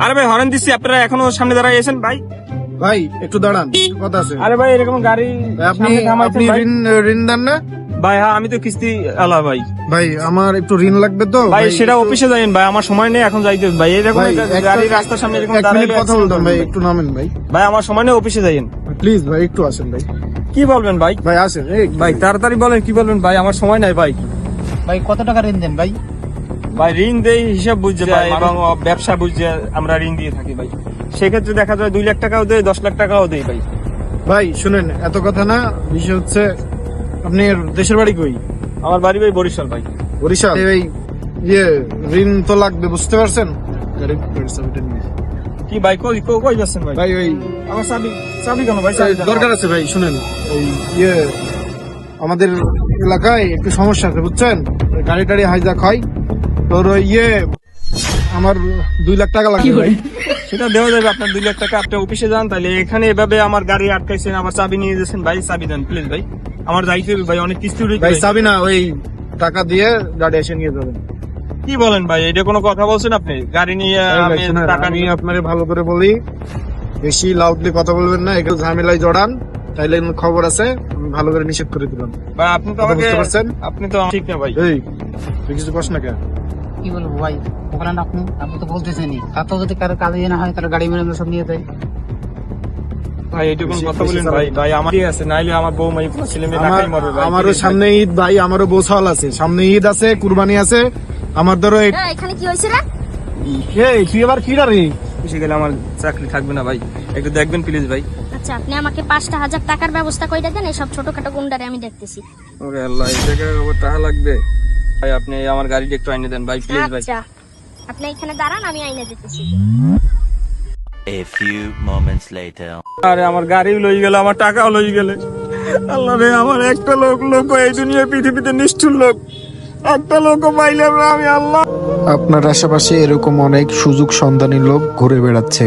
আরে ভাই হরেন দিচ্ছি, আপনারা এখনো সামনে দাঁড়ায় আছেন ভাই। ভাই একটু দাঁড়ান, কথা আছে। আরে ভাই এরকম গাড়ি আপনি সামনে থামাইছেন আপনি ভাই। ঋণ দেন না ভাই হ্যাঁ, আমি তো কিস্তি আলা ভাই। ভাই? আমার একটু ঋণ লাগবে তো ভাই সেটা অফিসে যাইন ভাই, আমার সময় নেই এখন যাইতে ভাই। এরকম ভাই, গাড়ি রাস্তার সামনে এরকম এক দাঁড়ায় মিনিট কথা বলতাম ভাই, একটু নামেন ভাই। ভাই আমার সময় নেই, অফিসে যাইন। প্লিজ ভাই একটু আসেন ভাই। কি বলবেন ভাই? ভাই আসেন এই ভাই তাড়াতাড়ি বলেন কি বলবেন ভাই, আমার সময় নাই ভাই। ভাই কত টাকা ঋণ দেন ভাই? ভাই ঋণ দেই হিসাব বুঝছে ভাই, এবং ব্যবসা বুঝছে আমরা ঋণ দিয়ে থাকি ভাই। সেক্ষেত্রে দেখা যায় 2 লাখ টাকাও দেয়, 10 লাখ টাকাও দেয় ভাই। ভাই শুনেন, এত কথা না, বিষয় হচ্ছে আপনি দেশের বাড়ি কই? আমার বাড়ি ভাই বরিশাল ভাই। বরিশাল। এই ইয়ে ঋণ তো লাগবে, বুঝতে পারছেন? কি ভাই কই কই যাচ্ছেন ভাই? ভাই ওই আমার চাবি কেন ভাই? চাবি দেন। দরকার আছে ভাই, শুনেন ওই ইয়ে আমাদের এলাকায় একটু সমস্যা আছে বুঝছেন, গাড়ি টাড়ি হাইজাক হয়, তোর ওই ইয়ে আমার 2 লাখ টাকা লাগবে ভাই। সেটা দেওয়া যাবে, আপনার 2 লাখ টাকা। আপনি অফিসে যান, তাহলে এখানে এভাবে আমার গাড়ি আটকাইছেন, আমার চাবি নিয়ে যাচ্ছেন ভাই। চাবি দেন প্লিজ ভাই, আমার যাইতে হবে ভাই, অনেক কিস্তি উঠে ভাই চাবি না, ওই টাকা দিয়ে গাড়ি এসে নিয়ে যাবেন। কি বলেন ভাই? এটা কোনো কথা বলছেন আপনি? গাড়ি নিয়ে ভাই, আমি শুনেন, টাকা আমি নিয়ে আপনারে ভালো করে বলি, বেশি লাউডলি কথা বলবেন না, এগুলো ঝামেলায় জড়ান, তাইলে খবর আছে, আমি ভালো করে নিষেধ করে দিলাম। ভাই আপনি তো কথা আমাকে বুঝতে পারছেন? আপনি তো ঠিক না ভাই। এই তুই কিছু কস না কেন? কি বলবো ভাই, বলেন আপনি। আপনি তো বলতেছেনই, তারপর যদি কারো কাজ না হয় তাহলে গাড়ি মেরে আমরা সব নিয়ে যাই। ভাই এটা কোন কথা বলেন ভাই? ভাই আমারই আছে, নাইলে আমার বউ মাই ছেলে মেয়ে ঢাকায় মরবে ভাই। আমারও সামনে ঈদ ভাই, আমারও বৌসাল আছে, সামনে ঈদ আছে, কুরবানি আছে, আমার ধরো এখানে কি হয়েছে রে? তুই এবার কি রে? এসে গেলে আমার চাকরি থাকবে না ভাই, একটু দেখবেন প্লিজ ভাই। আচ্ছা আপনি আমাকে 5,000 টাকার ব্যবস্থা করে দেন, এইসব ছোটখাটো গুন্ডারে আমি দেখতেছি। ওরে আল্লাহ, এই জায়গায় আবার টাকা লাগবে ভাই। আপনি আমার গাড়িটা একটু আইনে দেন ভাই প্লিজ ভাই। আচ্ছা আপনি এখানে দাঁড়ান, আমি আইনা দিতেছি। A few moments later. আরে আমার গাড়িও লই গেল, আমার টাকাও লই গেলে। আল্লাহ রে, আমার একটা লোক এই দুনিয়া পৃথিবীতে নিষ্ঠুর লোক, একটা লোকও পাইলাম না আমি। আল্লাহ, আপনার আশেপাশে এরকম অনেক সুযোগ সন্ধানী লোক ঘুরে বেড়াচ্ছে।